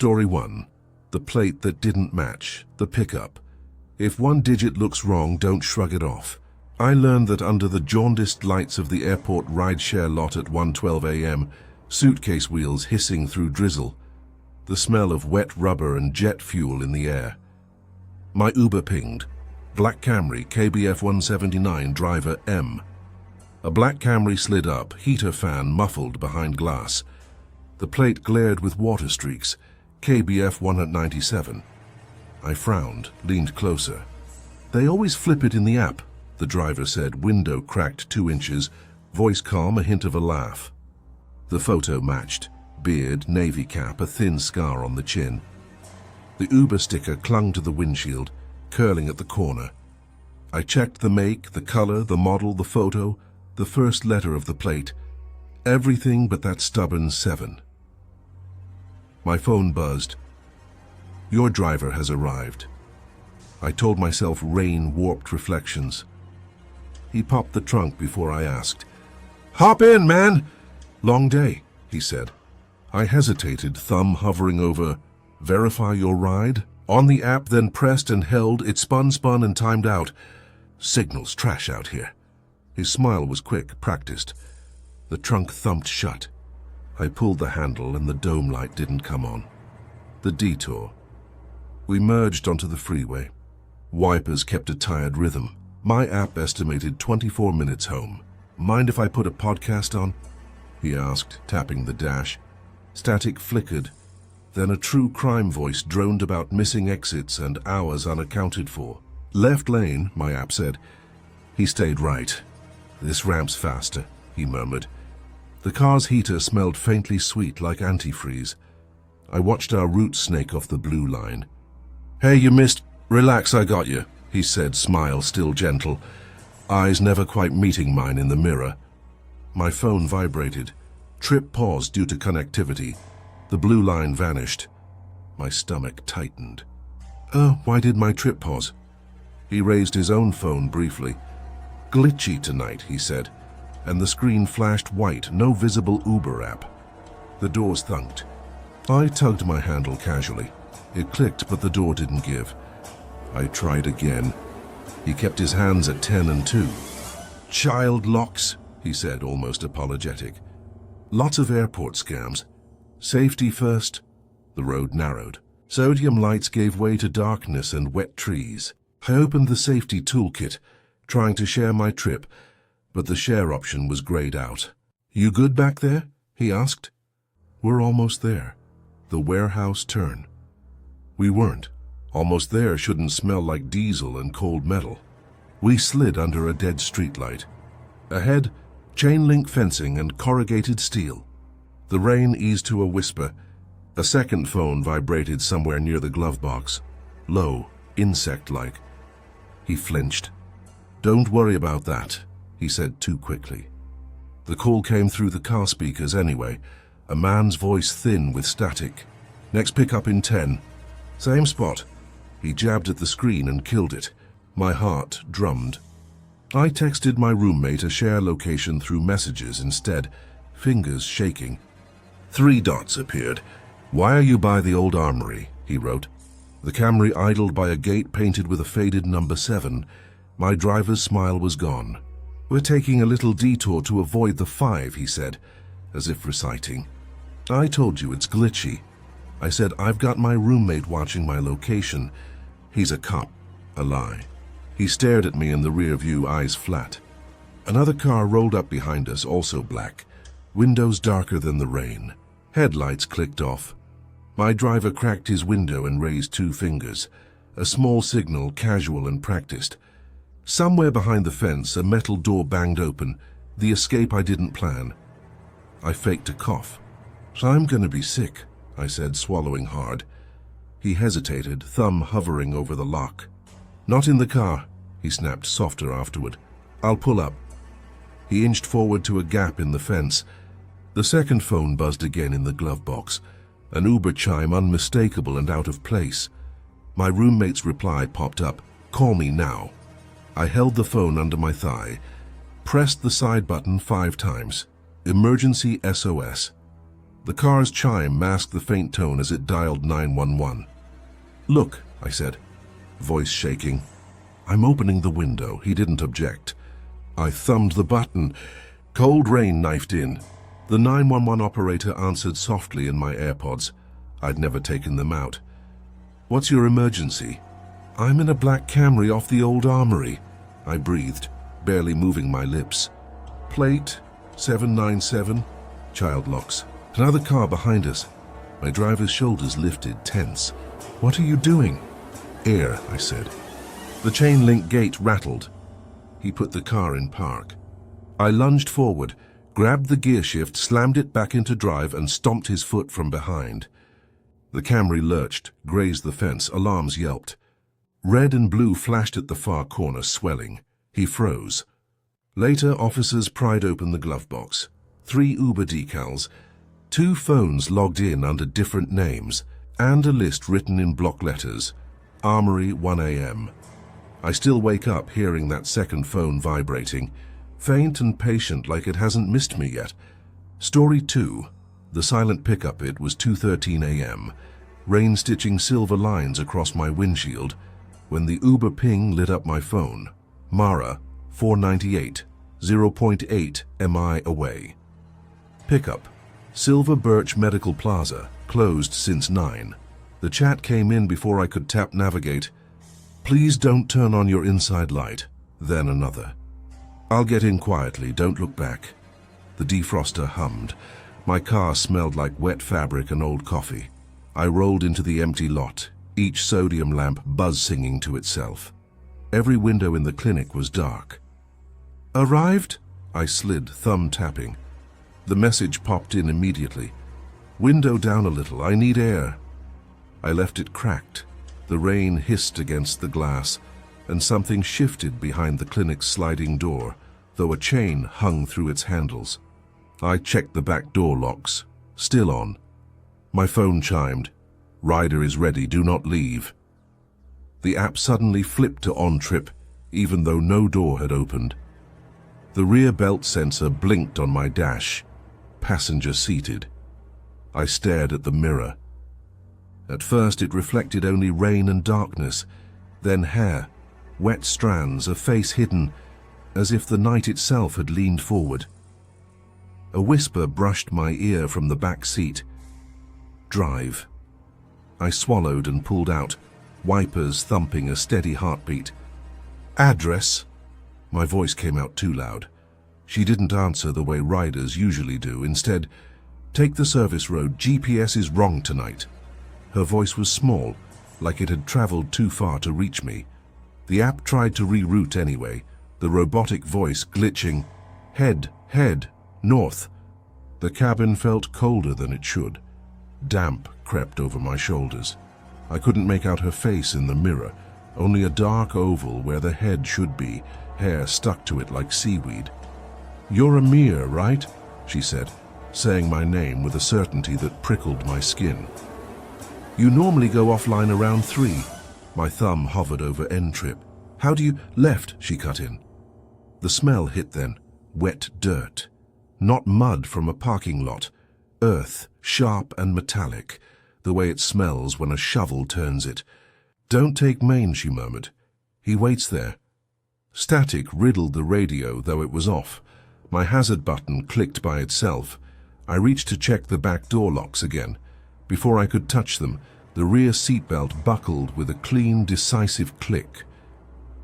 Story 1. The plate that didn't match, the pickup. If one digit looks wrong, don't shrug it off. I learned that under the jaundiced lights of the airport rideshare lot at 1:12 a.m., suitcase wheels hissing through drizzle, the smell of wet rubber and jet fuel in the air. My Uber pinged. Black Camry, KBF 179, driver M. A black Camry slid up, heater fan muffled behind glass. The plate glared with water streaks, KBF 197. I frowned, leaned closer. They always flip it in the app, the driver said, window cracked 2 inches, voice calm, a hint of a laugh. The photo matched. Beard, navy cap, a thin scar on the chin. The Uber sticker clung to the windshield, curling at the corner. I checked the make, the color, the model, the photo, the first letter of the plate. Everything but that stubborn 7. My phone buzzed. Your driver has arrived. I told myself rain-warped reflections. He popped the trunk before I asked. "Hop in, man!" "Long day," he said. I hesitated, thumb hovering over verify your ride. On the app, then pressed and held. It spun and timed out. Signal's trash out here. His smile was quick, practiced. The trunk thumped shut. I pulled the handle and the dome light didn't come on. The detour. We merged onto the freeway. Wipers kept a tired rhythm. My app estimated 24 minutes home. "Mind if I put a podcast on?" he asked, tapping the dash. Static flickered. Then a true crime voice droned about missing exits and hours unaccounted for. "Left lane," my app said. He stayed right. "This ramp's faster," he murmured. The car's heater smelled faintly sweet like antifreeze. I watched our route snake off the blue line. "Hey, you missed. Relax, I got you," he said, smile still gentle. Eyes never quite meeting mine in the mirror. My phone vibrated. Trip paused due to connectivity. The blue line vanished. My stomach tightened. Why did my trip pause?" He raised his own phone briefly. "Glitchy tonight," he said, and the screen flashed white, no visible Uber app. The doors thunked. I tugged my handle casually. It clicked, but the door didn't give. I tried again. He kept his hands at 10 and 2. "Child locks," he said, almost apologetic. "Lots of airport scams. Safety first." The road narrowed. Sodium lights gave way to darkness and wet trees. I opened the safety toolkit, trying to share my trip, but the share option was grayed out. "You good back there?" he asked. "We're almost there." The warehouse turn. We weren't. Almost there shouldn't smell like diesel and cold metal. We slid under a dead streetlight. Ahead, chain-link fencing and corrugated steel. The rain eased to a whisper. A second phone vibrated somewhere near the glove box. Low, insect-like. He flinched. "Don't worry about that," he said too quickly. The call came through the car speakers anyway, a man's voice thin with static. "Next pickup in 10. Same spot." He jabbed at the screen and killed it. My heart drummed. I texted my roommate a share location through messages instead, fingers shaking. 3 dots appeared. "Why are you by the old armory?" he wrote. The Camry idled by a gate painted with a faded number 7. My driver's smile was gone. "We're taking a little detour to avoid the 5, he said, as if reciting. "I told you it's glitchy." I said, "I've got my roommate watching my location. He's a cop." A lie. He stared at me in the rear view, eyes flat. Another car rolled up behind us, also black. Windows darker than the rain. Headlights clicked off. My driver cracked his window and raised 2 fingers. A small signal, casual and practiced. Somewhere behind the fence, a metal door banged open. The escape I didn't plan. I faked a cough. "I'm gonna be sick," I said, swallowing hard. He hesitated, thumb hovering over the lock. "Not in the car," he snapped, softer afterward. "I'll pull up." He inched forward to a gap in the fence. The second phone buzzed again in the glove box, an Uber chime unmistakable and out of place. My roommate's reply popped up, "Call me now." I held the phone under my thigh, pressed the side button 5 times. Emergency SOS. The car's chime masked the faint tone as it dialed 911. "Look," I said, voice shaking. "I'm opening the window." He didn't object. I thumbed the button. Cold rain knifed in. The 911 operator answered softly in my AirPods. I'd never taken them out. "What's your emergency?" "I'm in a black Camry off the old armory," I breathed, barely moving my lips. "Plate 797, child locks. Another car behind us." My driver's shoulders lifted, tense. "What are you doing?" "Air," I said. The chain link gate rattled. He put the car in park. I lunged forward, grabbed the gear shift, slammed it back into drive, and stomped his foot from behind. The Camry lurched, grazed the fence, alarms yelped. Red and blue flashed at the far corner, swelling. He froze. Later, officers pried open the glove box. 3 Uber decals, 2 phones logged in under different names, and a list written in block letters. Armory, 1 a.m. I still wake up hearing that second phone vibrating, faint and patient like it hasn't missed me yet. Story 2. The silent pickup bit was 2:13 a.m., rain stitching silver lines across my windshield, when the Uber ping lit up my phone. Mara, 498, 0.8 mi away. Pickup, Silver Birch Medical Plaza, closed since 9. The chat came in before I could tap navigate. "Please don't turn on your inside light." Then another. "I'll get in quietly, don't look back." The defroster hummed. My car smelled like wet fabric and old coffee. I rolled into the empty lot, each sodium lamp buzz-singing to itself. Every window in the clinic was dark. "Arrived?" I slid, thumb tapping. The message popped in immediately. "Window down a little, I need air." I left it cracked. The rain hissed against the glass, and something shifted behind the clinic's sliding door, though a chain hung through its handles. I checked the back door locks. Still on. My phone chimed. "Rider is ready, do not leave." The app suddenly flipped to on trip, even though no door had opened. The rear belt sensor blinked on my dash. Passenger seated. I stared at the mirror. At first it reflected only rain and darkness, then hair, wet strands, a face hidden, as if the night itself had leaned forward. A whisper brushed my ear from the back seat. "Drive." I swallowed and pulled out, wipers thumping a steady heartbeat. "Address?" My voice came out too loud. She didn't answer the way riders usually do. Instead, "Take the service road, GPS is wrong tonight." Her voice was small, like it had traveled too far to reach me. The app tried to reroute anyway, the robotic voice glitching. Head, north." The cabin felt colder than it should. Damp crept over my shoulders. I couldn't make out her face in the mirror, only a dark oval where the head should be, hair stuck to it like seaweed. "You're Amir, right?" she said, saying my name with a certainty that prickled my skin. "You normally go offline around 3. My thumb hovered over end trip. "How do you—" "Left," she cut in. The smell hit then. Wet dirt. Not mud from a parking lot. Earth, sharp and metallic, the way it smells when a shovel turns it. "Don't take main," she murmured. "He waits there." Static riddled the radio, though it was off. My hazard button clicked by itself. I reached to check the back door locks again. Before I could touch them, the rear seatbelt buckled with a clean, decisive click.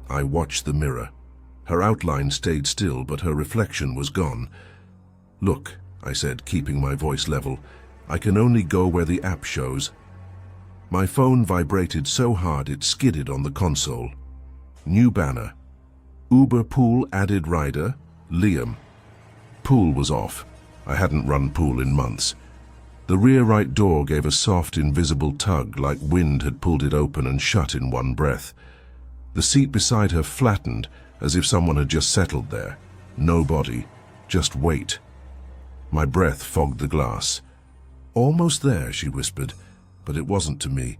I watched the mirror. Her outline stayed still, but her reflection was gone. "Look," I said, keeping my voice level, "I can only go where the app shows." My phone vibrated so hard it skidded on the console. New banner. Uber pool added rider, Liam. Pool was off. I hadn't run pool in months. The rear right door gave a soft, invisible tug, like wind had pulled it open and shut in one breath. The seat beside her flattened, as if someone had just settled there. No body, just weight. My breath fogged the glass. "Almost there," she whispered, but it wasn't to me.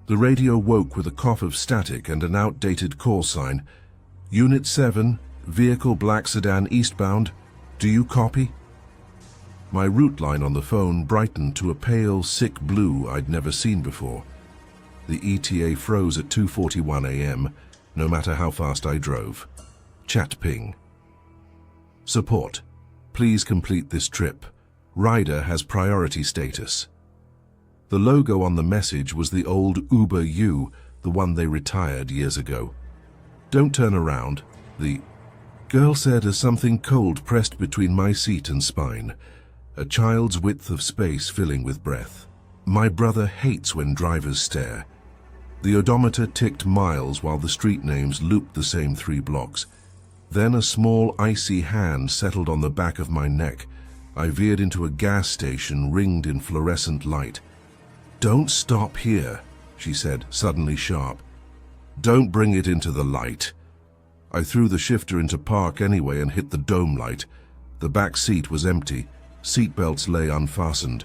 The radio woke with a cough of static and an outdated call sign. "Unit 7, vehicle black sedan eastbound. Do you copy?" My route line on the phone brightened to a pale, sick blue I'd never seen before. The ETA froze at 2:41 a.m., no matter how fast I drove. Chat ping. Support. Please complete this trip. Rider has priority status. The logo on the message was the old Uber U, the one they retired years ago. Don't turn around, the girl said as something cold pressed between my seat and spine, a child's width of space filling with breath. My brother hates when drivers stare. The odometer ticked miles while the street names looped the same 3 blocks. Then a small icy hand settled on the back of my neck. I veered into a gas station ringed in fluorescent light. "Don't stop here," she said, suddenly sharp. "Don't bring it into the light." I threw the shifter into park anyway and hit the dome light. The back seat was empty. Seatbelts lay unfastened.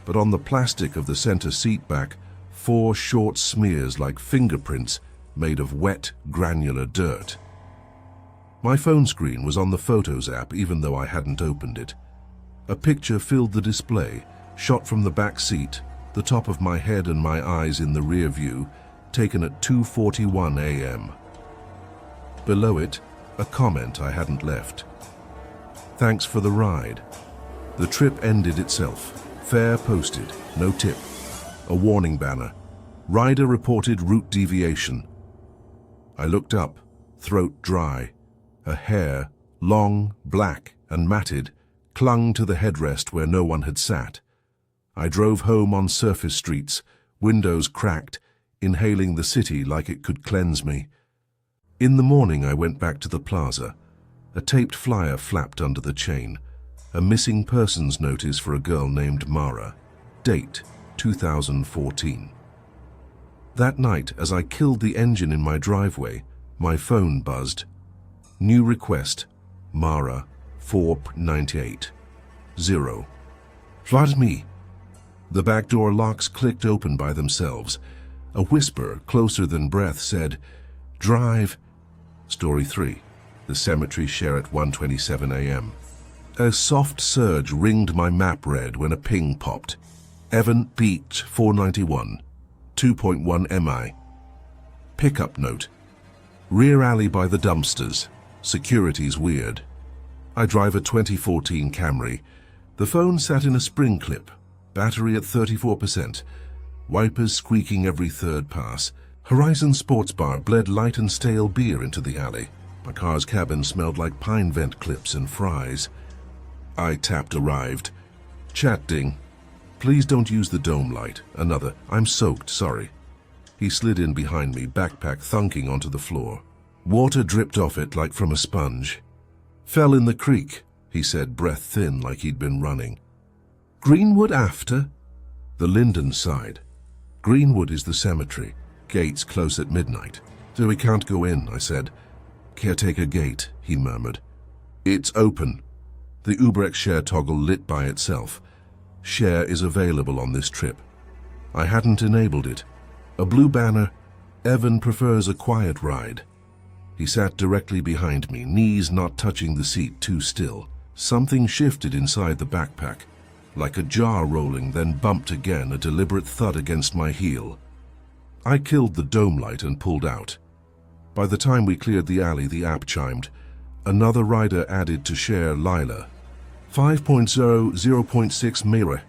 But on the plastic of the center seat back, 4 short smears like fingerprints made of wet, granular dirt. My phone screen was on the Photos app even though I hadn't opened it. A picture filled the display, shot from the back seat, the top of my head and my eyes in the rear view, taken at 2:41 a.m. Below it, a comment I hadn't left. "Thanks for the ride." The trip ended itself. Fare posted, no tip. A warning banner. Rider reported route deviation. I looked up, throat dry. Her hair, long, black, and matted, clung to the headrest where no one had sat. I drove home on surface streets, windows cracked, inhaling the city like it could cleanse me. In the morning I went back to the plaza. A taped flyer flapped under the chain. A missing persons notice for a girl named Mara. Date, 2014. That night, as I killed the engine in my driveway, my phone buzzed. New request, Mara, 498. 0. What me? The back door locks clicked open by themselves. A whisper, closer than breath, said, "Drive." Story 3. The cemetery share at 1:27 a.m. A soft surge ringed my map red when a ping popped. Evan Beach 491, 2.1 mi. Pickup note. Rear alley by the dumpsters. Security's weird. I drive a 2014 Camry. The phone sat in a spring clip. Battery at 34%. Wipers squeaking every third pass. Horizon Sports Bar bled light and stale beer into the alley. My car's cabin smelled like pine vent clips and fries. I tapped arrived. Chat ding. "Please don't use the dome light." Another. "I'm soaked, sorry." He slid in behind me, backpack thunking onto the floor. Water dripped off it like from a sponge. "Fell in the creek," he said, breath thin like he'd been running. "Greenwood after?" The Linden sighed. "Greenwood is the cemetery. Gates close at midnight. So we can't go in," I said. "Caretaker gate," he murmured. "It's open." The UberX share toggle lit by itself. Share is available on this trip. I hadn't enabled it. A blue banner. Evan prefers a quiet ride. He sat directly behind me, knees not touching the seat, too still. Something shifted inside the backpack. Like a jar rolling, then bumped again, a deliberate thud against my heel. I killed the dome light and pulled out. By the time we cleared the alley, the app chimed. Another rider added to share Lila. 5.0, 0.6 mirror.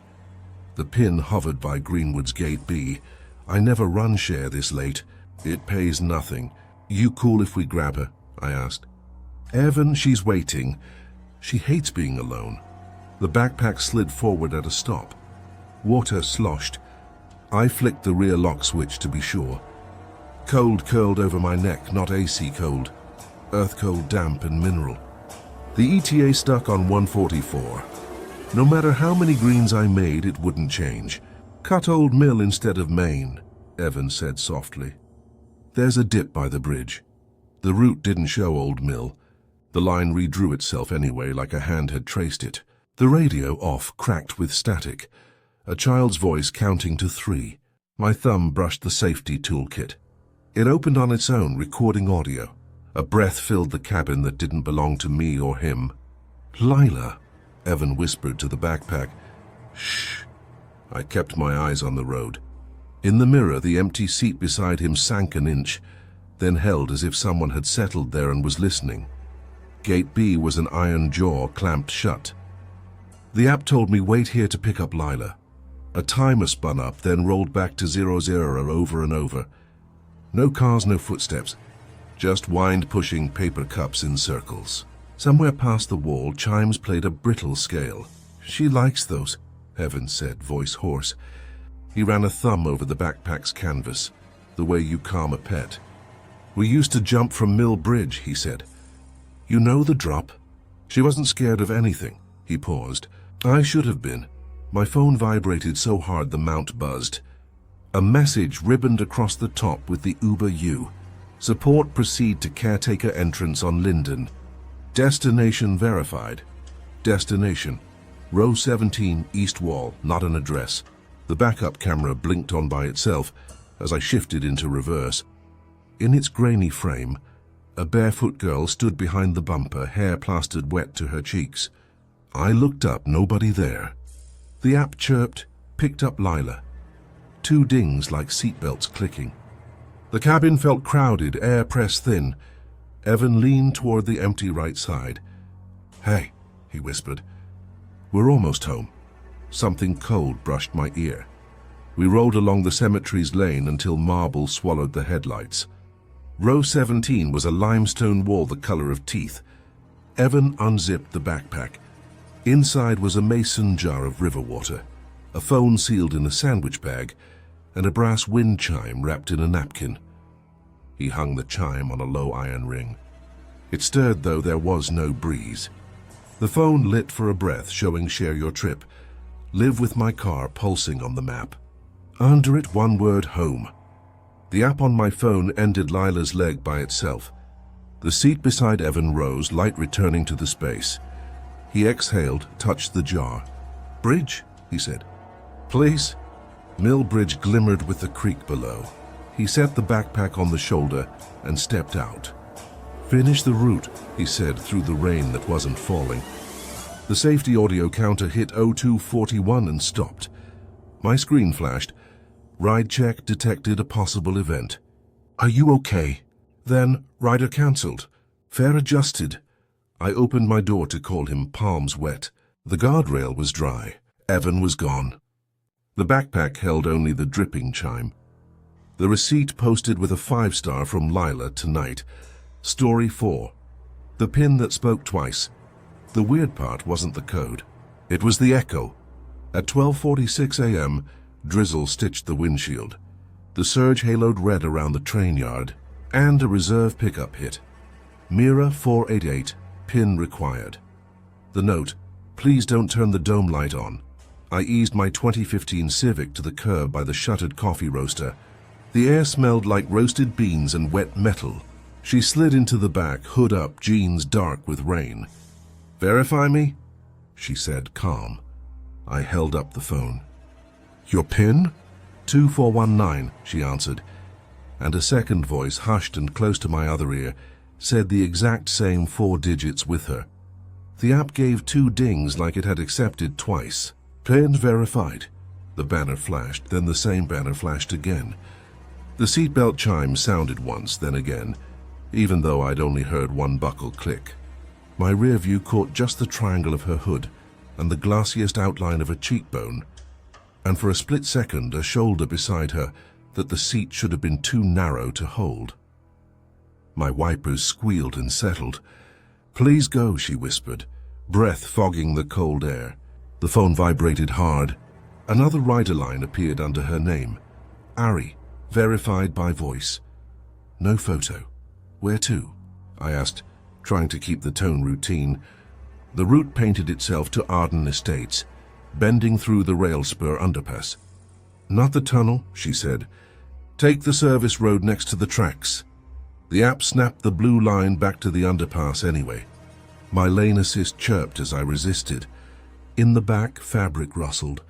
The pin hovered by Greenwood's Gate B. I never run share this late. It pays nothing. You cool if we grab her? I asked. Evan, she's waiting. She hates being alone. The backpack slid forward at a stop. Water sloshed. I flicked the rear lock switch to be sure. Cold curled over my neck, not AC cold. Earth cold, damp and mineral. The ETA stuck on 144. No matter how many greens I made, it wouldn't change. Cut Old Mill instead of Main, Evan said softly. There's a dip by the bridge. The route didn't show Old Mill. The line redrew itself anyway, like a hand had traced it. The radio off, cracked with static. A child's voice counting to 3. My thumb brushed the safety toolkit. It opened on its own, recording audio. A breath filled the cabin that didn't belong to me or him. Lila. Evan whispered to the backpack. Shh. I kept my eyes on the road. In the mirror, the empty seat beside him sank an inch, then held as if someone had settled there and was listening. Gate B was an iron jaw clamped shut. The app told me wait here to pick up Lila. A timer spun up, then rolled back to 00 over and over. No cars, no footsteps. Just wind-pushing paper cups in circles. Somewhere past the wall, chimes played a brittle scale. She likes those, Evan said, voice hoarse. He ran a thumb over the backpack's canvas, the way you calm a pet. We used to jump from Mill Bridge, he said. You know the drop? She wasn't scared of anything. He paused. I should have been. My phone vibrated so hard the mount buzzed. A message ribboned across the top with the Uber U. Support proceed to caretaker entrance on Linden. Destination verified. Destination. Row 17, east wall, not an address. The backup camera blinked on by itself as I shifted into reverse. In its grainy frame, a barefoot girl stood behind the bumper, hair plastered wet to her cheeks. I looked up, nobody there. The app chirped, picked up Lila. 2 dings like seatbelts clicking. The cabin felt crowded, air pressed thin. Evan leaned toward the empty right side. Hey, he whispered. We're almost home. Something cold brushed my ear. We rolled along the cemetery's lane until marble swallowed the headlights. Row 17 was a limestone wall the color of teeth. Evan unzipped the backpack. Inside was a mason jar of river water, a phone sealed in a sandwich bag, and a brass wind chime wrapped in a napkin. He hung the chime on a low iron ring. It stirred, though there was no breeze. The phone lit for a breath, showing share your trip. Live with my car pulsing on the map. Under it, one word, home. The app on my phone ended Lila's leg by itself. The seat beside Evan rose, light returning to the space. He exhaled, touched the jar. Bridge, he said. Please. Mill Bridge glimmered with the creek below. He set the backpack on the shoulder and stepped out. Finish the route, he said through the rain that wasn't falling. The safety audio counter hit 0241 and stopped. My screen flashed. Ride check detected a possible event. Are you okay? Then, rider cancelled. Fare adjusted. I opened my door to call him, palms wet. The guardrail was dry. Evan was gone. The backpack held only the dripping chime. The receipt posted with a 5-star from Lila tonight. Story 4. The pin that spoke twice. The weird part wasn't the code. It was the echo. At 12:46 a.m., drizzle stitched the windshield. The surge haloed red around the train yard, and a reserve pickup hit. Mira 488, pin required. The note, please don't turn the dome light on. I eased my 2015 Civic to the curb by the shuttered coffee roaster. The air smelled like roasted beans and wet metal. She slid into the back, hood up, jeans dark with rain. Verify me? She said, calm. I held up the phone. Your PIN? 2419, she answered, and a second voice, hushed and close to my other ear, said the exact same 4 digits with her. The app gave 2 dings like it had accepted twice. PIN verified. The banner flashed, then the same banner flashed again. The seatbelt chime sounded once, then again, even though I'd only heard one buckle click. My rear view caught just the triangle of her hood and the glossiest outline of a cheekbone, and for a split second a shoulder beside her that the seat should have been too narrow to hold. My wipers squealed and settled. Please go, she whispered, breath fogging the cold air. The phone vibrated hard. Another rider line appeared under her name. Ari, verified by voice. No photo. Where to? I asked, trying to keep the tone routine. The route painted itself to Arden Estates, bending through the rail spur underpass. Not the tunnel, she said. Take the service road next to the tracks. The app snapped the blue line back to the underpass anyway. My lane assist chirped as I resisted. In the back, fabric rustled.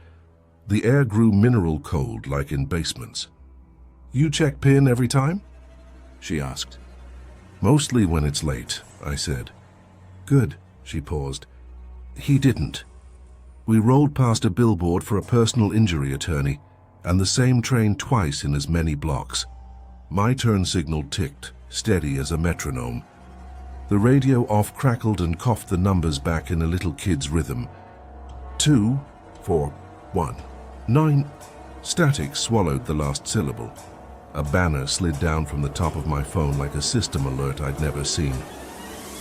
The air grew mineral cold like in basements. You check PIN every time? She asked. Mostly when it's late, I said. Good, she paused. He didn't. We rolled past a billboard for a personal injury attorney, and the same train twice in as many blocks. My turn signal ticked, steady as a metronome. The radio off crackled and coughed the numbers back in a little kid's rhythm. 2, 4, 1, 9. Static swallowed the last syllable. A banner slid down from the top of my phone like a system alert I'd never seen.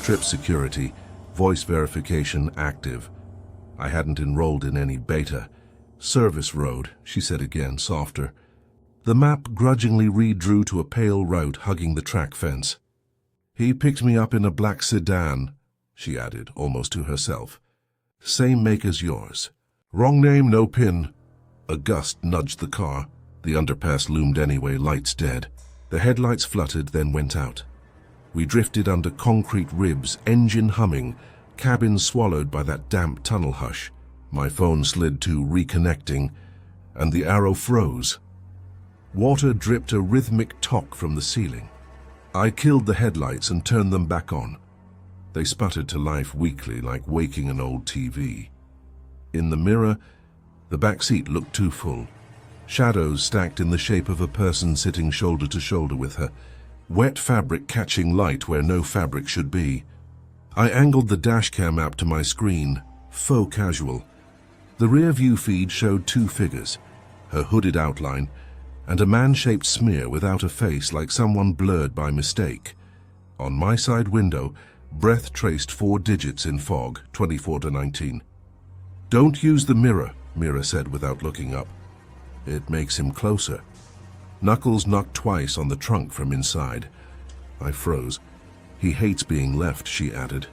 Trip security, voice verification active. I hadn't enrolled in any beta. Service road, she said again, softer. The map grudgingly redrew to a pale route hugging the track fence. He picked me up in a black sedan, she added, almost to herself. Same make as yours. Wrong name, no pin. A gust nudged the car. The underpass loomed anyway, lights dead. The headlights fluttered, then went out. We drifted under concrete ribs, engine humming, cabin swallowed by that damp tunnel hush. My phone slid to reconnecting, and the arrow froze. Water dripped a rhythmic tock from the ceiling. I killed the headlights and turned them back on. They sputtered to life weakly, like waking an old TV. In the mirror, the back seat looked too full. Shadows stacked in the shape of a person sitting shoulder to shoulder with her. Wet fabric catching light where no fabric should be. I angled the dashcam app to my screen, faux casual. The rear view feed showed two figures, her hooded outline, and a man-shaped smear without a face like someone blurred by mistake. On my side window, breath traced 4 digits in fog, 24 to 19. Don't use the mirror, Mira said without looking up. It makes him closer. Knuckles knocked twice on the trunk from inside. I froze. He hates being left, she added.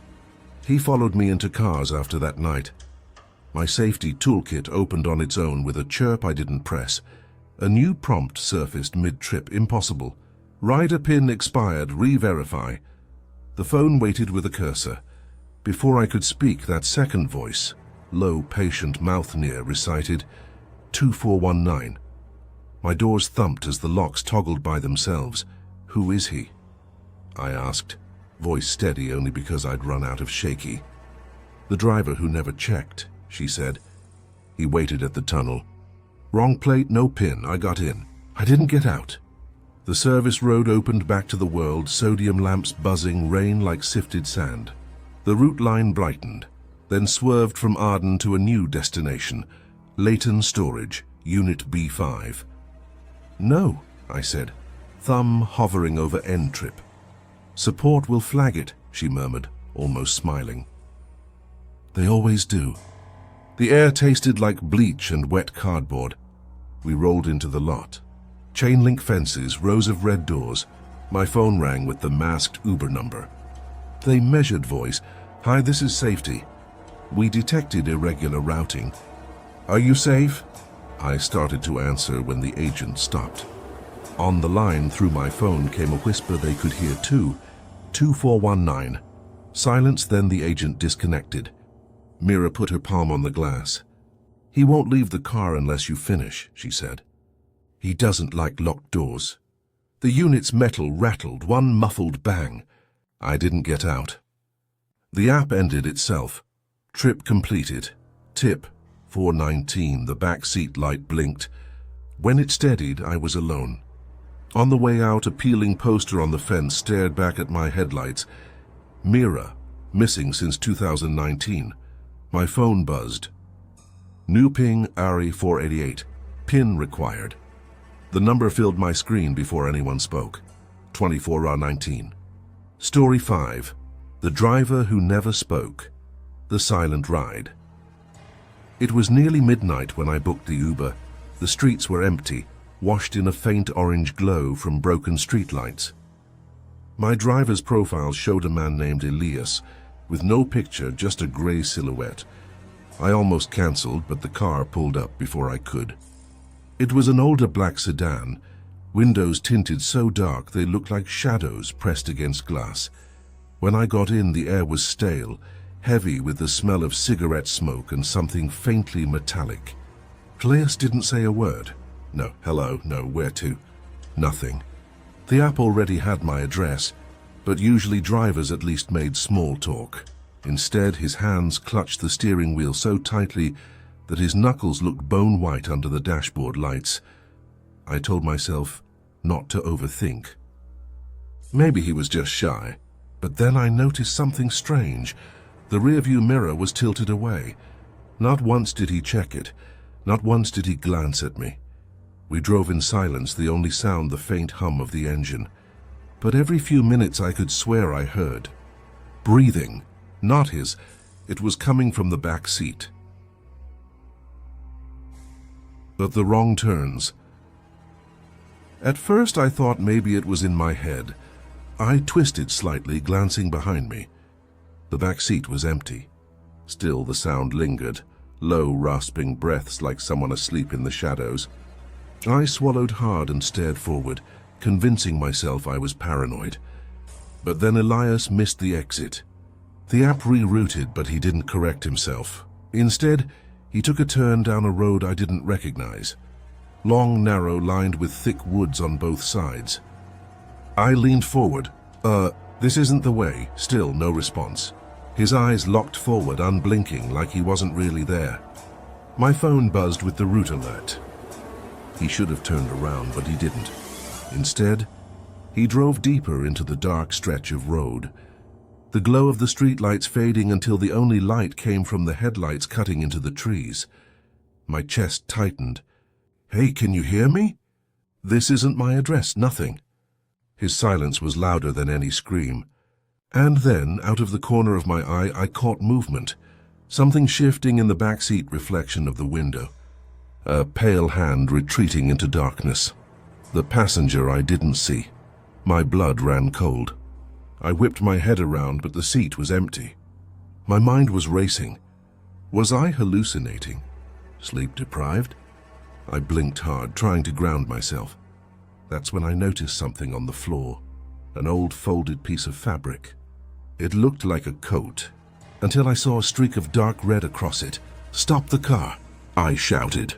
He followed me into cars after that night. My safety toolkit opened on its own with a chirp I didn't press. A new prompt surfaced mid-trip, impossible. Rider pin expired, re-verify. The phone waited with a cursor. Before I could speak, that second voice, low, patient, mouth near, recited 2419. My doors thumped as the locks toggled by themselves. Who is he? I asked, voice steady only because I'd run out of shaky. The driver who never checked, she said. He waited at the tunnel. Wrong plate, no pin, I got in. I didn't get out. The service road opened back to the world, sodium lamps buzzing, rain like sifted sand. The route line brightened, then swerved from Arden to a new destination, Leighton Storage, Unit B5. No, I said, thumb hovering over end trip. Support will flag it, she murmured, almost smiling. They always do. The air tasted like bleach and wet cardboard. We rolled into the lot. Chain link fences, rows of red doors. My phone rang with the masked Uber number. They measured voice. Hi, this is safety. We detected irregular routing. Are you safe? I started to answer when the agent stopped. On the line through my phone came a whisper they could hear too. 2419. Silence, then the agent disconnected. Mira put her palm on the glass. He won't leave the car unless you finish, she said. He doesn't like locked doors. The unit's metal rattled, one muffled bang. I didn't get out. The app ended itself. Trip completed. Tip 419, the back seat light blinked. When it steadied, I was alone. On the way out, a peeling poster on the fence stared back at my headlights. Mira, missing since 2019. My phone buzzed. New ping, Ari 488. PIN required. The number filled my screen before anyone spoke. 24R19. Story 5. The driver who never spoke. The silent ride. It was nearly midnight when I booked the Uber. The streets were empty, washed in a faint orange glow from broken streetlights. My driver's profile showed a man named Elias, with no picture, just a gray silhouette. I almost cancelled, but the car pulled up before I could. It was an older black sedan, windows tinted so dark they looked like shadows pressed against glass. When I got in, the air was stale, heavy with the smell of cigarette smoke and something faintly metallic. Elias didn't say a word. No, hello, no, where to? Nothing. The app already had my address, but usually drivers at least made small talk. Instead, his hands clutched the steering wheel so tightly that his knuckles looked bone-white under the dashboard lights. I told myself not to overthink. Maybe he was just shy, but then I noticed something strange. The rearview mirror was tilted away. Not once did he check it. Not once did he glance at me. We drove in silence, the only sound the faint hum of the engine. But every few minutes I could swear I heard breathing. Not his. It was coming from the back seat. But the wrong turns. At first I thought maybe it was in my head. I twisted slightly, glancing behind me. The back seat was empty. Still the sound lingered, low, rasping breaths like someone asleep in the shadows. I swallowed hard and stared forward, convincing myself I was paranoid. But then Elias missed the exit. The app rerouted, but he didn't correct himself. Instead, he took a turn down a road I didn't recognize. Long, narrow, lined with thick woods on both sides. I leaned forward. This isn't the way." Still no response. His eyes locked forward, unblinking, like he wasn't really there. My phone buzzed with the route alert. He should have turned around, but he didn't. Instead, he drove deeper into the dark stretch of road. The glow of the streetlights fading until the only light came from the headlights cutting into the trees. My chest tightened. "Hey, can you hear me? This isn't my address, nothing." His silence was louder than any scream. And then, out of the corner of my eye, I caught movement. Something shifting in the backseat reflection of the window. A pale hand retreating into darkness. The passenger I didn't see. My blood ran cold. I whipped my head around, but the seat was empty. My mind was racing. Was I hallucinating? Sleep deprived? I blinked hard, trying to ground myself. That's when I noticed something on the floor. An old folded piece of fabric. It looked like a coat, until I saw a streak of dark red across it. "Stop the car!" I shouted.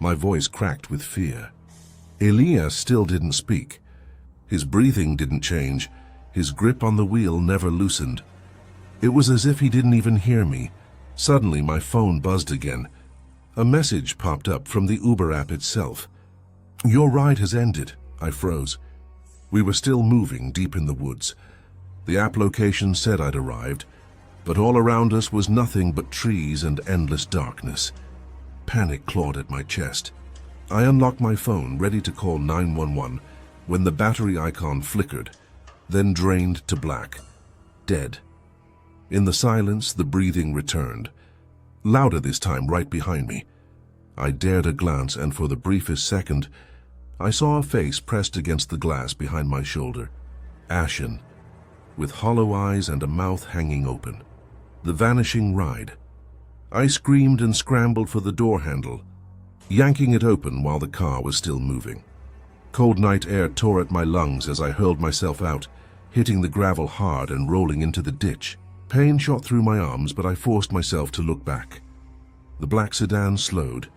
My voice cracked with fear. Elias still didn't speak. His breathing didn't change. His grip on the wheel never loosened. It was as if he didn't even hear me. Suddenly, my phone buzzed again. A message popped up from the Uber app itself. "Your ride has ended." I froze. We were still moving deep in the woods. The app location said I'd arrived, but all around us was nothing but trees and endless darkness. Panic clawed at my chest. I unlocked my phone, ready to call 911, when the battery icon flickered, then drained to black. Dead. In the silence, the breathing returned. Louder this time, right behind me. I dared a glance, and for the briefest second, I saw a face pressed against the glass behind my shoulder. Ashen, with hollow eyes and a mouth hanging open. The vanishing ride. I screamed and scrambled for the door handle, yanking it open while the car was still moving. Cold night air tore at my lungs as I hurled myself out, hitting the gravel hard and rolling into the ditch. Pain shot through my arms, but I forced myself to look back. The black sedan slowed,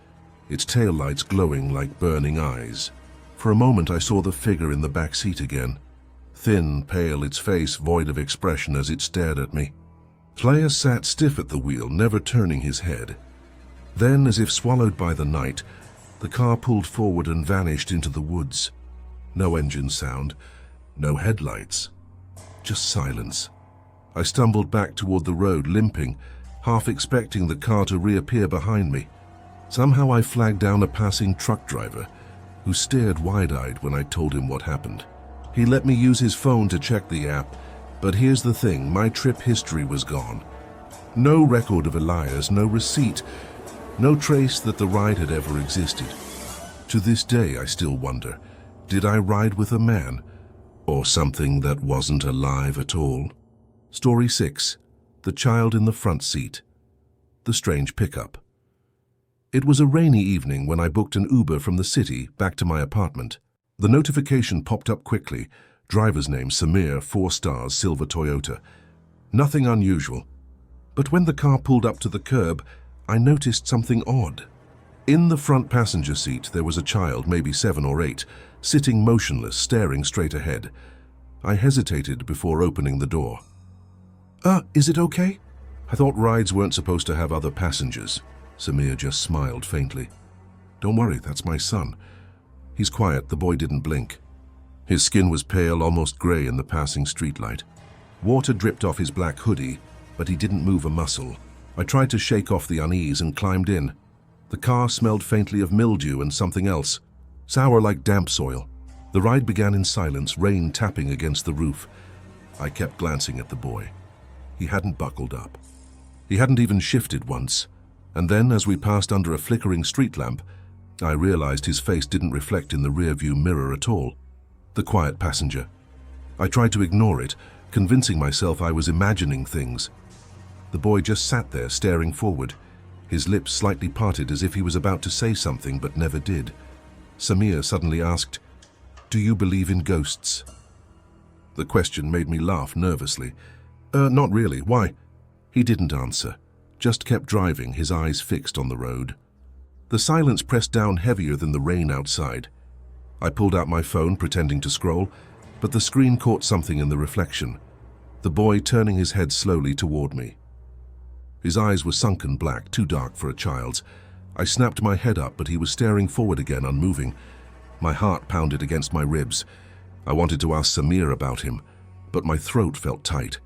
its taillights glowing like burning eyes. For a moment I saw the figure in the back seat again. Thin, pale, its face void of expression as it stared at me. Elias sat stiff at the wheel, never turning his head. Then, as if swallowed by the night, the car pulled forward and vanished into the woods. No engine sound, no headlights, just silence. I stumbled back toward the road, limping, half expecting the car to reappear behind me. Somehow I flagged down a passing truck driver, who stared wide-eyed when I told him what happened. He let me use his phone to check the app, but here's the thing, my trip history was gone. No record of Elias, no receipt, no trace that the ride had ever existed. To this day I still wonder, did I ride with a man, or something that wasn't alive at all? Story 6. The Child in the Front Seat. The Strange Pickup. It was a rainy evening when I booked an Uber from the city back to my apartment. The notification popped up quickly. Driver's name Samir, 4 stars, silver Toyota. Nothing unusual. But when the car pulled up to the curb, I noticed something odd. In the front passenger seat there was a child, maybe 7 or 8, sitting motionless, staring straight ahead. I hesitated before opening the door. Is it okay?" I thought rides weren't supposed to have other passengers. Samir just smiled faintly. Don't worry, that's my son. He's quiet, the boy didn't blink. His skin was pale, almost grey in the passing streetlight. Water dripped off his black hoodie, but he didn't move a muscle. I tried to shake off the unease and climbed in. The car smelled faintly of mildew and something else, sour like damp soil. The ride began in silence, rain tapping against the roof. I kept glancing at the boy. He hadn't buckled up. He hadn't even shifted once. And then, as we passed under a flickering street lamp, I realized his face didn't reflect in the rearview mirror at all. The quiet passenger. I tried to ignore it, convincing myself I was imagining things. The boy just sat there, staring forward, his lips slightly parted as if he was about to say something but never did. Samir suddenly asked, "Do you believe in ghosts?" The question made me laugh nervously. Not really. Why?" He didn't answer, just kept driving, his eyes fixed on the road. The silence pressed down heavier than the rain outside. I pulled out my phone, pretending to scroll, but the screen caught something in the reflection. The boy turning his head slowly toward me. His eyes were sunken black, too dark for a child's. I snapped my head up, but he was staring forward again, unmoving. My heart pounded against my ribs. I wanted to ask Samir about him, but my throat felt tight.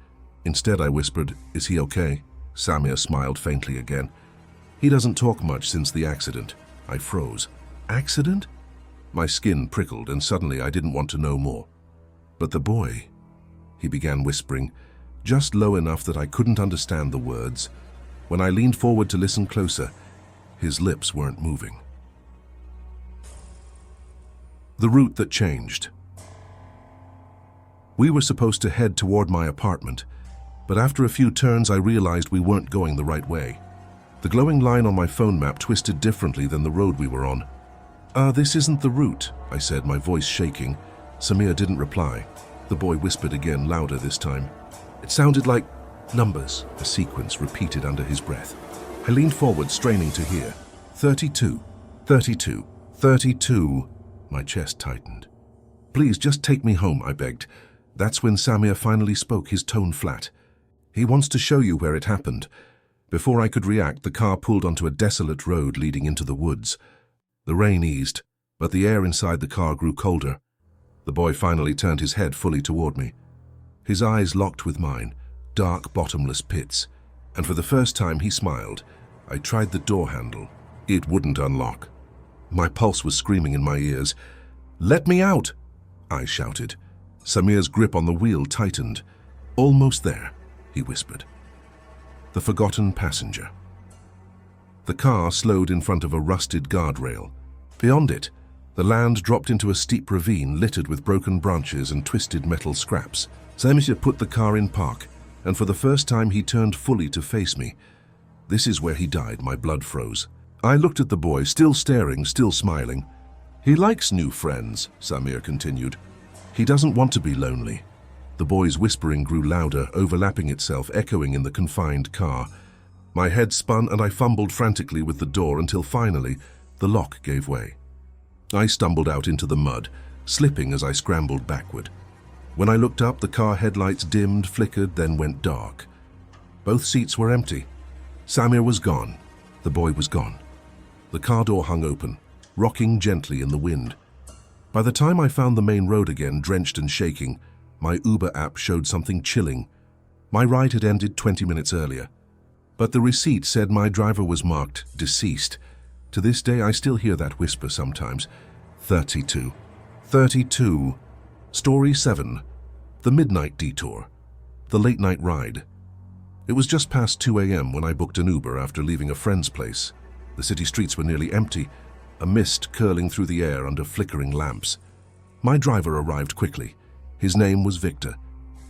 Instead, I whispered, "Is he okay?" Samir smiled faintly again. "He doesn't talk much since the accident." I froze. Accident? My skin prickled, and suddenly I didn't want to know more. "But the boy," he began whispering, just low enough that I couldn't understand the words. When I leaned forward to listen closer, his lips weren't moving. The route that changed. We were supposed to head toward my apartment, but after a few turns I realized we weren't going the right way. The glowing line on my phone map twisted differently than the road we were on. This isn't the route," I said, my voice shaking. Samir didn't reply. The boy whispered again, louder this time. It sounded like numbers, a sequence repeated under his breath. I leaned forward, straining to hear. 32, 32, 32. My chest tightened. "Please, just take me home," I begged. That's when Samir finally spoke, his tone flat. "He wants to show you where it happened." Before I could react, the car pulled onto a desolate road leading into the woods. The rain eased, but the air inside the car grew colder. The boy finally turned his head fully toward me. His eyes locked with mine, dark, bottomless pits, and for the first time he smiled. I tried the door handle. It wouldn't unlock. My pulse was screaming in my ears. "Let me out!" I shouted. Samir's grip on the wheel tightened. "Almost there," he whispered. The forgotten passenger. The car slowed in front of a rusted guardrail. Beyond it, the land dropped into a steep ravine littered with broken branches and twisted metal scraps. Samir put the car in park, and for the first time he turned fully to face me. "This is where he died." My blood froze. I looked at the boy, still staring, still smiling. "He likes new friends," Samir continued. "He doesn't want to be lonely." The boy's whispering grew louder, overlapping itself, echoing in the confined car. My head spun and I fumbled frantically with the door until finally the lock gave way. I stumbled out into the mud, slipping as I scrambled backward. When I looked up, the car headlights dimmed, flickered, then went dark. Both seats were empty. Samir was gone. The boy was gone. The car door hung open, rocking gently in the wind. By the time I found the main road again, drenched and shaking, my Uber app showed something chilling. My ride had ended 20 minutes earlier, but the receipt said my driver was marked deceased. To this day, I still hear that whisper sometimes. 32. 32. Story 7. The Midnight Detour. The Late Night Ride. It was just past 2 a.m. when I booked an Uber after leaving a friend's place. The city streets were nearly empty, a mist curling through the air under flickering lamps. My driver arrived quickly. His name was Victor.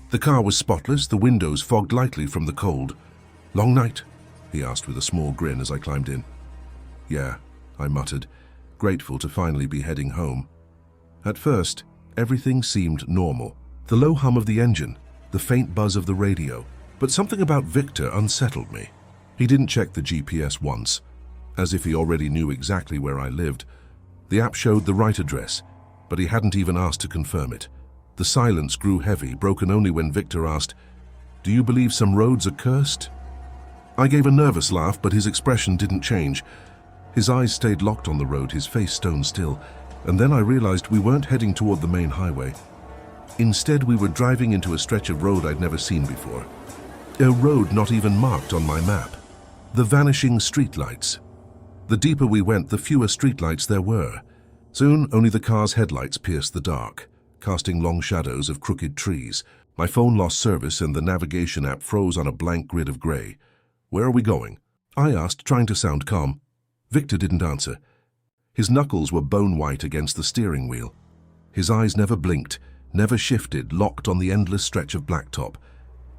The car was spotless, the windows fogged lightly from the cold. "Long night?" he asked with a small grin as I climbed in. "Yeah," I muttered, grateful to finally be heading home. At first, everything seemed normal. The low hum of the engine, the faint buzz of the radio, but something about Victor unsettled me. He didn't check the GPS once, as if he already knew exactly where I lived. The app showed the right address, but he hadn't even asked to confirm it. The silence grew heavy, broken only when Victor asked, "Do you believe some roads are cursed?" I gave a nervous laugh, but his expression didn't change. His eyes stayed locked on the road, his face stone still, and then I realized we weren't heading toward the main highway. Instead, we were driving into a stretch of road I'd never seen before. A road not even marked on my map. The vanishing streetlights. The deeper we went, the fewer streetlights there were. Soon, only the car's headlights pierced the dark, casting long shadows of crooked trees. My phone lost service and the navigation app froze on a blank grid of grey. "Where are we going?" I asked, trying to sound calm. Victor didn't answer. His knuckles were bone-white against the steering wheel. His eyes never blinked, never shifted, locked on the endless stretch of blacktop.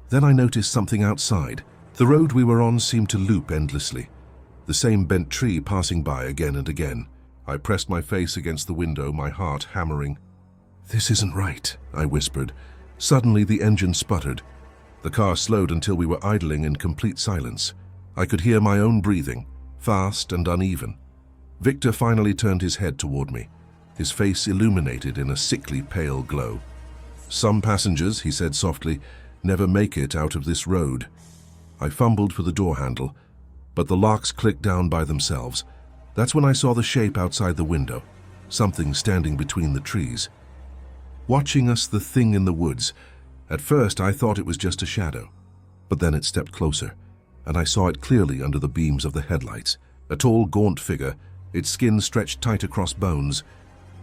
Then I noticed something outside. The road we were on seemed to loop endlessly. The same bent tree passing by again and again. I pressed my face against the window, my heart hammering. "This isn't right," I whispered. Suddenly the engine sputtered. The car slowed until we were idling in complete silence. I could hear my own breathing, fast and uneven. Victor finally turned his head toward me, his face illuminated in a sickly pale glow. "Some passengers," he said softly, "never make it out of this road." I fumbled for the door handle, but the locks clicked down by themselves. That's when I saw the shape outside the window, something standing between the trees. Watching us, the thing in the woods. At first, I thought it was just a shadow, but then it stepped closer, and I saw it clearly under the beams of the headlights. A tall, gaunt figure, its skin stretched tight across bones,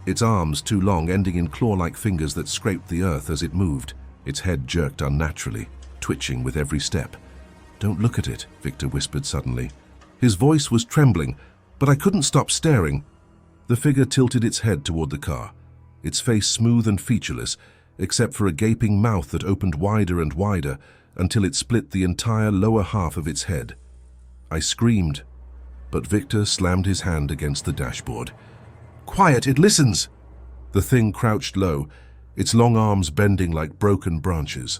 its arms too long, ending in claw-like fingers that scraped the earth as it moved. Its head jerked unnaturally, twitching with every step. "Don't look at it," Victor whispered suddenly. His voice was trembling, but I couldn't stop staring. The figure tilted its head toward the car, its face smooth and featureless, except for a gaping mouth that opened wider and wider until it split the entire lower half of its head. I screamed, but Victor slammed his hand against the dashboard. "Quiet, it listens!" The thing crouched low, its long arms bending like broken branches.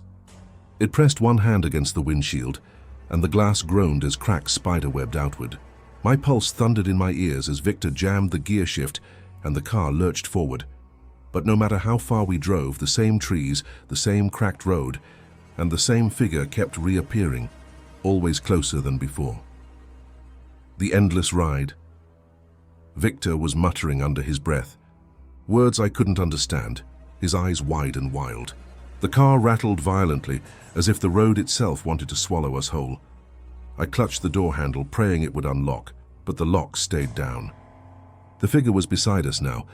It pressed one hand against the windshield, and the glass groaned as cracks spiderwebbed outward. My pulse thundered in my ears as Victor jammed the gear shift and the car lurched forward. But no matter how far we drove, the same trees, the same cracked road, and the same figure kept reappearing, always closer than before. The endless ride. Victor was muttering under his breath, words I couldn't understand, his eyes wide and wild. The car rattled violently, as if the road itself wanted to swallow us whole. I clutched the door handle, praying it would unlock, but the lock stayed down. The figure was beside us now,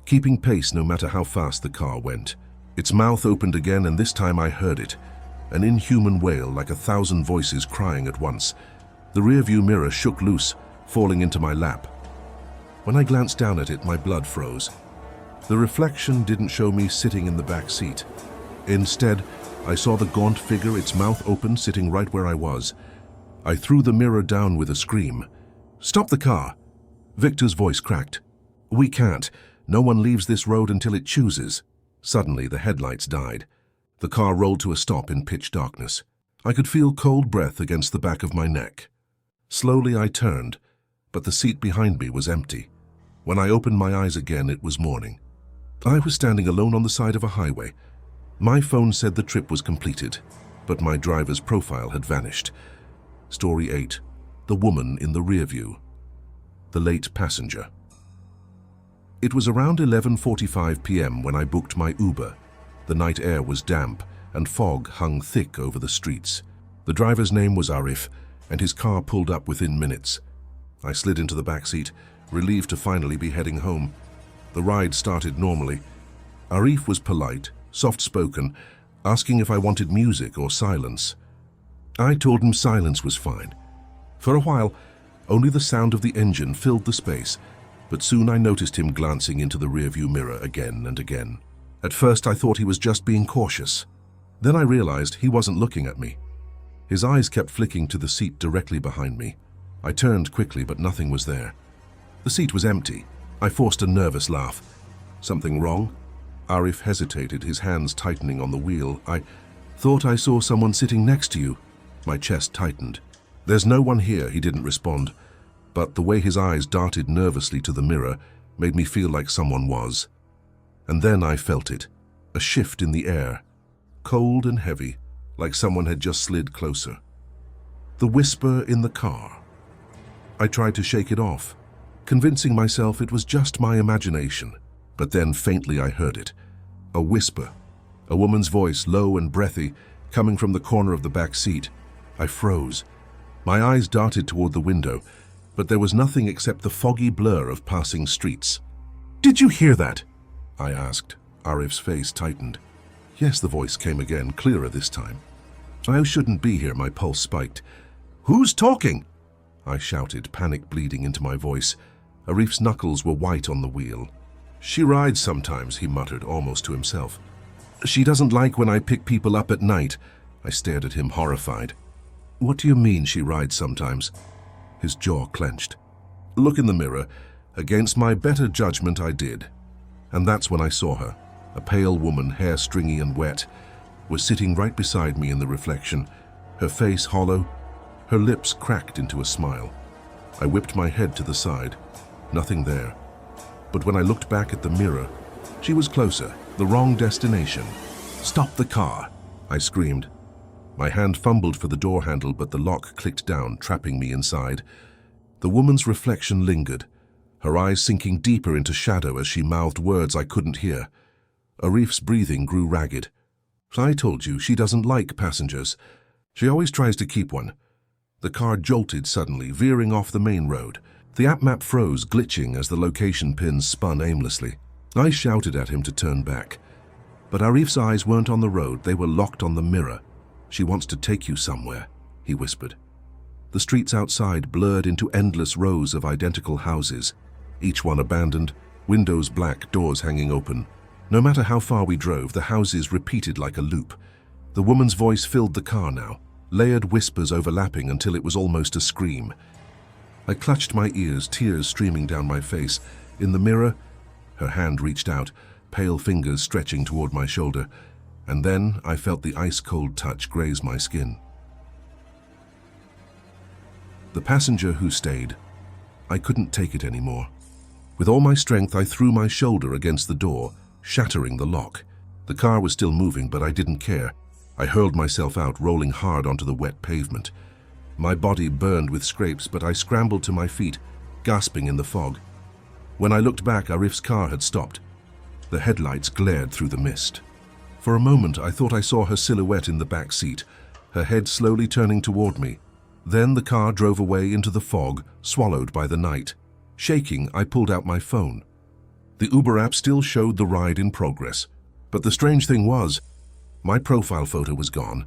keeping pace no matter how fast the car went. Its mouth opened again, and this time I heard it, an inhuman wail like 1,000 voices crying at once. The rearview mirror shook loose, falling into my lap. When I glanced down at it, my blood froze. The reflection didn't show me sitting in the back seat. Instead, I saw the gaunt figure, its mouth open, sitting right where I was. I threw the mirror down with a scream. "Stop the car!" Victor's voice cracked. "We can't. No one leaves this road until it chooses." Suddenly, the headlights died. The car rolled to a stop in pitch darkness. I could feel cold breath against the back of my neck. Slowly, I turned, but the seat behind me was empty. When I opened my eyes again, it was morning. I was standing alone on the side of a highway. My phone said the trip was completed, but my driver's profile had vanished. Story 8. The woman in the rear view. The late passenger. It was around 11:45 p.m. when I booked my Uber. The night air was damp, and fog hung thick over the streets. The driver's name was Arif, and his car pulled up within minutes. I slid into the back seat, relieved to finally be heading home. The ride started normally. Arif was polite, soft-spoken, asking if I wanted music or silence. I told him silence was fine. For a while, only the sound of the engine filled the space, but soon I noticed him glancing into the rearview mirror again and again. At first I thought he was just being cautious. Then I realized he wasn't looking at me. His eyes kept flicking to the seat directly behind me. I turned quickly, but nothing was there. The seat was empty. I forced a nervous laugh. "Something wrong?" Arif hesitated, his hands tightening on the wheel. "I thought I saw someone sitting next to you." My chest tightened. "There's no one here," he didn't respond, but the way his eyes darted nervously to the mirror made me feel like someone was. And then I felt it, a shift in the air, cold and heavy, like someone had just slid closer. The whisper in the car. I tried to shake it off, convincing myself it was just my imagination. But then faintly I heard it. A whisper. A woman's voice, low and breathy, coming from the corner of the back seat. I froze. My eyes darted toward the window, but there was nothing except the foggy blur of passing streets. "Did you hear that?" I asked. Arif's face tightened. Yes, the voice came again, clearer this time. I shouldn't be here, my pulse spiked. "Who's talking?" I shouted, panic bleeding into my voice. Arif's knuckles were white on the wheel. "She rides sometimes," he muttered, almost to himself. "She doesn't like when I pick people up at night." I stared at him, horrified. "What do you mean, she rides sometimes?" His jaw clenched. "Look in the mirror." Against my better judgment, I did. And that's when I saw her. A pale woman, hair stringy and wet, was sitting right beside me in the reflection, her face hollow, her lips cracked into a smile. I whipped my head to the side. Nothing there. But when I looked back at the mirror, she was closer, the wrong destination. "Stop the car!" I screamed. My hand fumbled for the door handle, but the lock clicked down, trapping me inside. The woman's reflection lingered, her eyes sinking deeper into shadow as she mouthed words I couldn't hear. Arif's breathing grew ragged. "I told you, she doesn't like passengers. She always tries to keep one." The car jolted suddenly, veering off the main road. The app map froze, glitching as the location pins spun aimlessly. I shouted at him to turn back. But Arif's eyes weren't on the road, they were locked on the mirror. "She wants to take you somewhere," he whispered. The streets outside blurred into endless rows of identical houses, each one abandoned, windows black, doors hanging open. No matter how far we drove, the houses repeated like a loop. The woman's voice filled the car now, layered whispers overlapping until it was almost a scream. I clutched my ears, tears streaming down my face. In the mirror, her hand reached out, pale fingers stretching toward my shoulder, and then I felt the ice-cold touch graze my skin. The passenger who stayed. I couldn't take it anymore. With all my strength, I threw my shoulder against the door, shattering the lock. The car was still moving, but I didn't care. I hurled myself out, rolling hard onto the wet pavement. My body burned with scrapes, but I scrambled to my feet, gasping in the fog. When I looked back, Arif's car had stopped. The headlights glared through the mist. For a moment, I thought I saw her silhouette in the back seat, her head slowly turning toward me. Then the car drove away into the fog, swallowed by the night. Shaking, I pulled out my phone. The Uber app still showed the ride in progress. But the strange thing was, my profile photo was gone,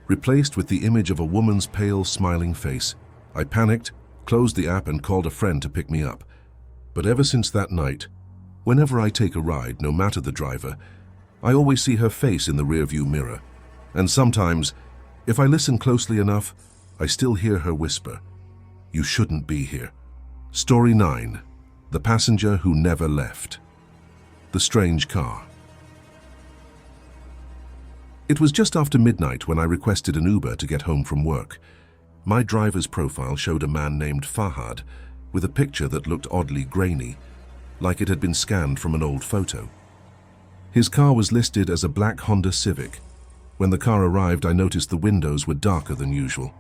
replaced with the image of a woman's pale, smiling face. I panicked, closed the app and called a friend to pick me up. But ever since that night, whenever I take a ride, no matter the driver, I always see her face in the rearview mirror. And sometimes, if I listen closely enough, I still hear her whisper, "You shouldn't be here." Story 9. The passenger who never left. The strange car. It was just after midnight when I requested an Uber to get home from work. My driver's profile showed a man named Fahad with a picture that looked oddly grainy, like it had been scanned from an old photo. His car was listed as a black Honda Civic. When the car arrived, I noticed the windows were darker than usual.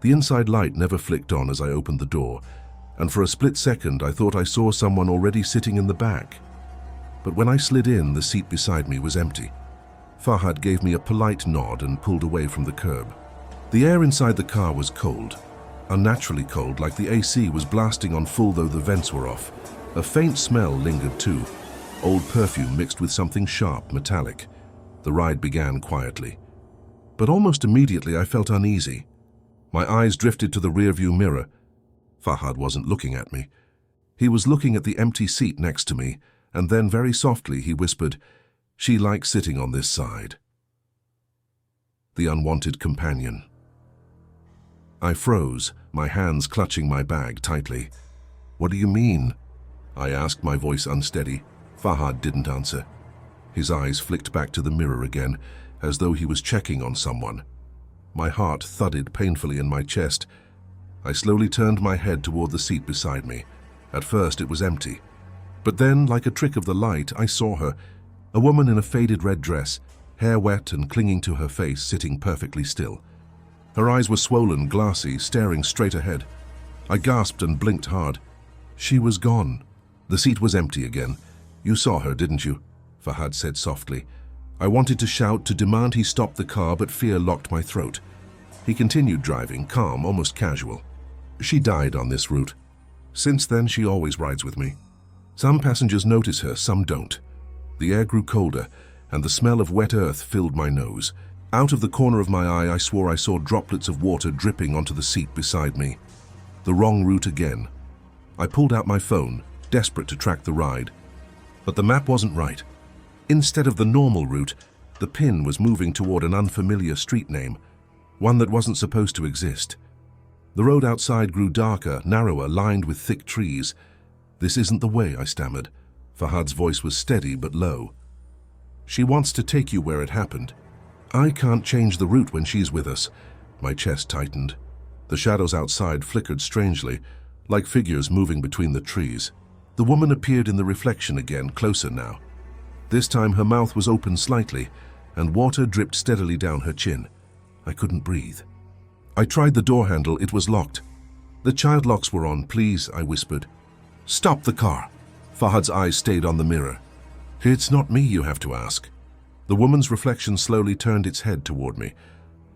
The inside light never flicked on as I opened the door, and for a split second I thought I saw someone already sitting in the back. But when I slid in, the seat beside me was empty. Fahad gave me a polite nod and pulled away from the curb. The air inside the car was cold, unnaturally cold, like the AC was blasting on full though the vents were off. A faint smell lingered too, old perfume mixed with something sharp, metallic. The ride began quietly. But almost immediately I felt uneasy. My eyes drifted to the rearview mirror. Fahad wasn't looking at me. He was looking at the empty seat next to me, and then very softly he whispered, "She likes sitting on this side." The unwanted companion. I froze, my hands clutching my bag tightly. "What do you mean?" I asked, my voice unsteady. Fahad didn't answer. His eyes flicked back to the mirror again, as though he was checking on someone. My heart thudded painfully in my chest. I slowly turned my head toward the seat beside me. At first it was empty. But then, like a trick of the light, I saw her, a woman in a faded red dress, hair wet and clinging to her face, sitting perfectly still. Her eyes were swollen, glassy, staring straight ahead. I gasped and blinked hard. She was gone. The seat was empty again. You saw her, didn't you? Fahad said softly. I wanted to shout, to demand he stop the car, but fear locked my throat. He continued driving, calm, almost casual. She died on this route. Since then, she always rides with me. Some passengers notice her, some don't. The air grew colder, and the smell of wet earth filled my nose. Out of the corner of my eye, I swore I saw droplets of water dripping onto the seat beside me. The wrong route again. I pulled out my phone, desperate to track the ride. But the map wasn't right. Instead of the normal route, the pin was moving toward an unfamiliar street name, one that wasn't supposed to exist. The road outside grew darker, narrower, lined with thick trees. This isn't the way, I stammered. Fahad's voice was steady but low. She wants to take you where it happened. I can't change the route when she's with us. My chest tightened. The shadows outside flickered strangely, like figures moving between the trees. The woman appeared in the reflection again, closer now. This time her mouth was open slightly, and water dripped steadily down her chin. I couldn't breathe. I tried the door handle, it was locked. The child locks were on, please, I whispered. Stop the car. Fahad's eyes stayed on the mirror. It's not me you have to ask. The woman's reflection slowly turned its head toward me.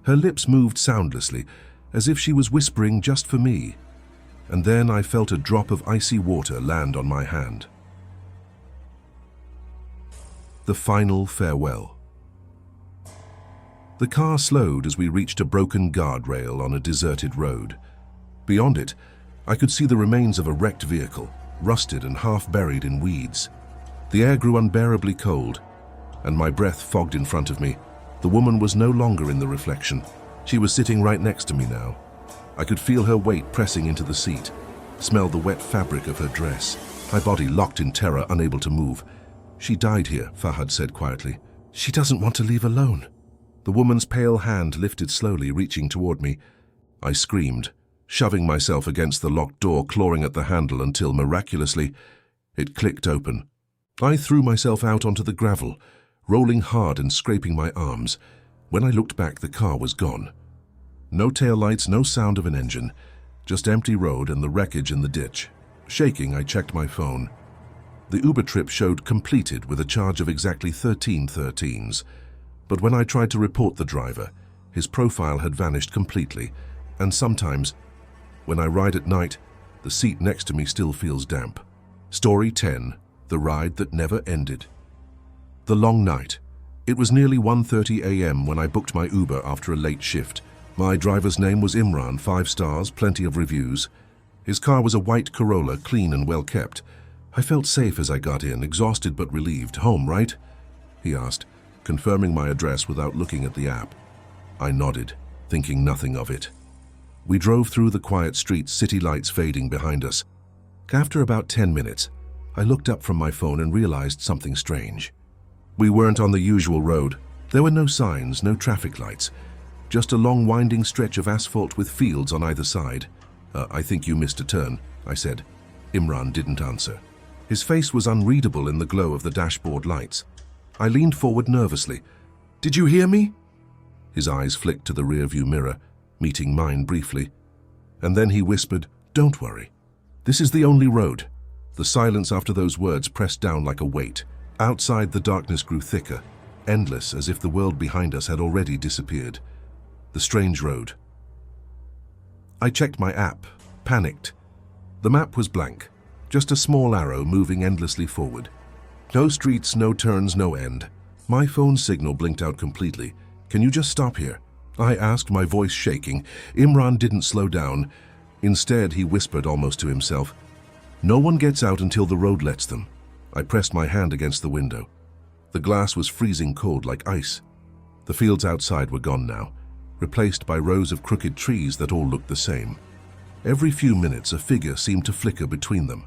Her lips moved soundlessly, as if she was whispering just for me. And then I felt a drop of icy water land on my hand. The final farewell. The car slowed as we reached a broken guardrail on a deserted road. Beyond it, I could see the remains of a wrecked vehicle, rusted and half buried in weeds. The air grew unbearably cold, and my breath fogged in front of me. The woman was no longer in the reflection. She was sitting right next to me now. I could feel her weight pressing into the seat, smell the wet fabric of her dress. My body locked in terror, unable to move. She died here, Fahad said quietly. She doesn't want to leave alone. The woman's pale hand lifted slowly, reaching toward me. I screamed, shoving myself against the locked door, clawing at the handle until, miraculously, it clicked open. I threw myself out onto the gravel, rolling hard and scraping my arms. When I looked back, the car was gone. No taillights, no sound of an engine, just empty road and the wreckage in the ditch. Shaking, I checked my phone. The Uber trip showed completed with a charge of exactly 13 13s. But when I tried to report the driver, his profile had vanished completely, and sometimes, when I ride at night, the seat next to me still feels damp. Story 10, the ride that never ended. The long night. It was nearly 1:30 a.m. when I booked my Uber after a late shift. My driver's name was Imran, 5 stars, plenty of reviews. His car was a white Corolla, clean and well kept. I felt safe as I got in, exhausted but relieved. Home, right? He asked, confirming my address without looking at the app. I nodded, thinking nothing of it. We drove through the quiet streets, city lights fading behind us. After about 10 minutes, I looked up from my phone and realized something strange. We weren't on the usual road. There were no signs, no traffic lights, just a long winding stretch of asphalt with fields on either side. I think you missed a turn, I said. Imran didn't answer. His face was unreadable in the glow of the dashboard lights. I leaned forward nervously. Did you hear me? His eyes flicked to the rearview mirror, meeting mine briefly. And then he whispered, Don't worry. This is the only road. The silence after those words pressed down like a weight. Outside, the darkness grew thicker, endless, as if the world behind us had already disappeared. The strange road. I checked my app, panicked. The map was blank, just a small arrow moving endlessly forward. No streets, no turns, no end. My phone signal blinked out completely. Can you just stop here? I asked, my voice shaking. Imran didn't slow down. Instead, he whispered almost to himself, No one gets out until the road lets them. I pressed my hand against the window. The glass was freezing cold like ice. The fields outside were gone now, replaced by rows of crooked trees that all looked the same. Every few minutes, a figure seemed to flicker between them.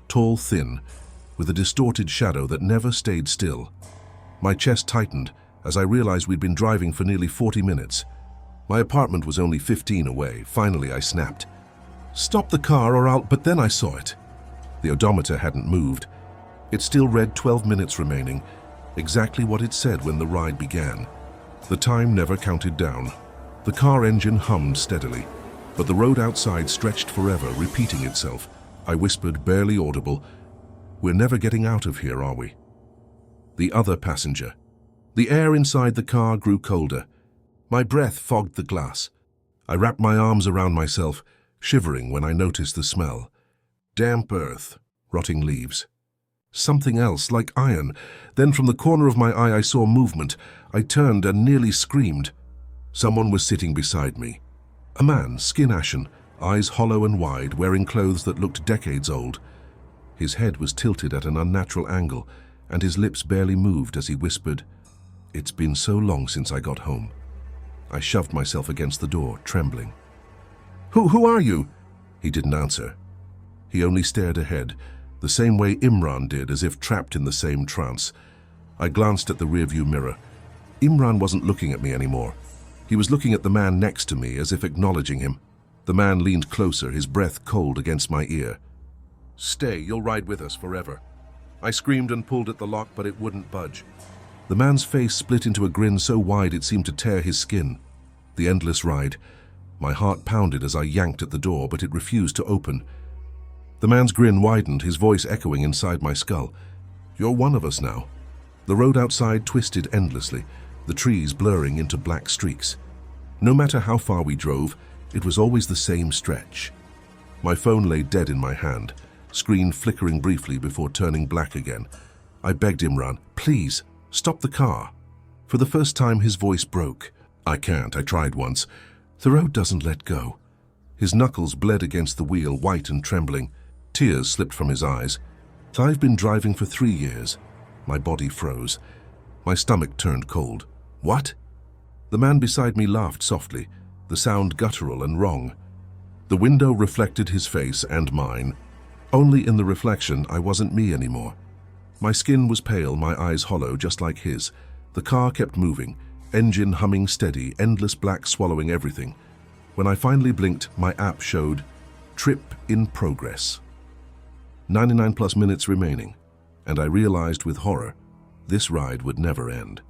Tall, thin, with a distorted shadow that never stayed still. My chest tightened as I realized we'd been driving for nearly 40 minutes. My apartment was only 15 away. Finally, I snapped. Stop the car or I'll... But then I saw it. The odometer hadn't moved. It still read 12 minutes remaining, exactly what it said when the ride began. The time never counted down. The car engine hummed steadily, but the road outside stretched forever, repeating itself. I whispered, barely audible, "We're never getting out of here, are we?" The other passenger. The air inside the car grew colder. My breath fogged the glass. I wrapped my arms around myself, shivering when I noticed the smell. Damp earth, rotting leaves. Something else, like iron. Then from the corner of my eye I saw movement. I turned and nearly screamed. Someone was sitting beside me. A man, skin ashen, eyes hollow and wide, wearing clothes that looked decades old. His head was tilted at an unnatural angle, and his lips barely moved as he whispered, "It's been so long since I got home." I shoved myself against the door, trembling. Who are you?" He didn't answer. He only stared ahead, the same way Imran did, as if trapped in the same trance. I glanced at the rearview mirror. Imran wasn't looking at me anymore. He was looking at the man next to me, as if acknowledging him. The man leaned closer, his breath cold against my ear. "Stay, you'll ride with us forever." I screamed and pulled at the lock, but it wouldn't budge. The man's face split into a grin so wide it seemed to tear his skin. The endless ride. My heart pounded as I yanked at the door, but it refused to open. The man's grin widened, his voice echoing inside my skull. "You're one of us now." The road outside twisted endlessly, the trees blurring into black streaks. No matter how far we drove, it was always the same stretch. My phone lay dead in my hand, screen flickering briefly before turning black again. I begged Imran, "Please, stop the car." For the first time, his voice broke. "I can't. I tried once. The road doesn't let go." His knuckles bled against the wheel, white and trembling. Tears slipped from his eyes. "I've been driving for 3 years." My body froze. My stomach turned cold. "What?" The man beside me laughed softly, the sound guttural and wrong. The window reflected his face and mine. Only in the reflection, I wasn't me anymore. My skin was pale, my eyes hollow, just like his. The car kept moving, engine humming steady, endless black swallowing everything. When I finally blinked, my app showed, "Trip in progress." 99+ minutes remaining, and I realized with horror, this ride would never end.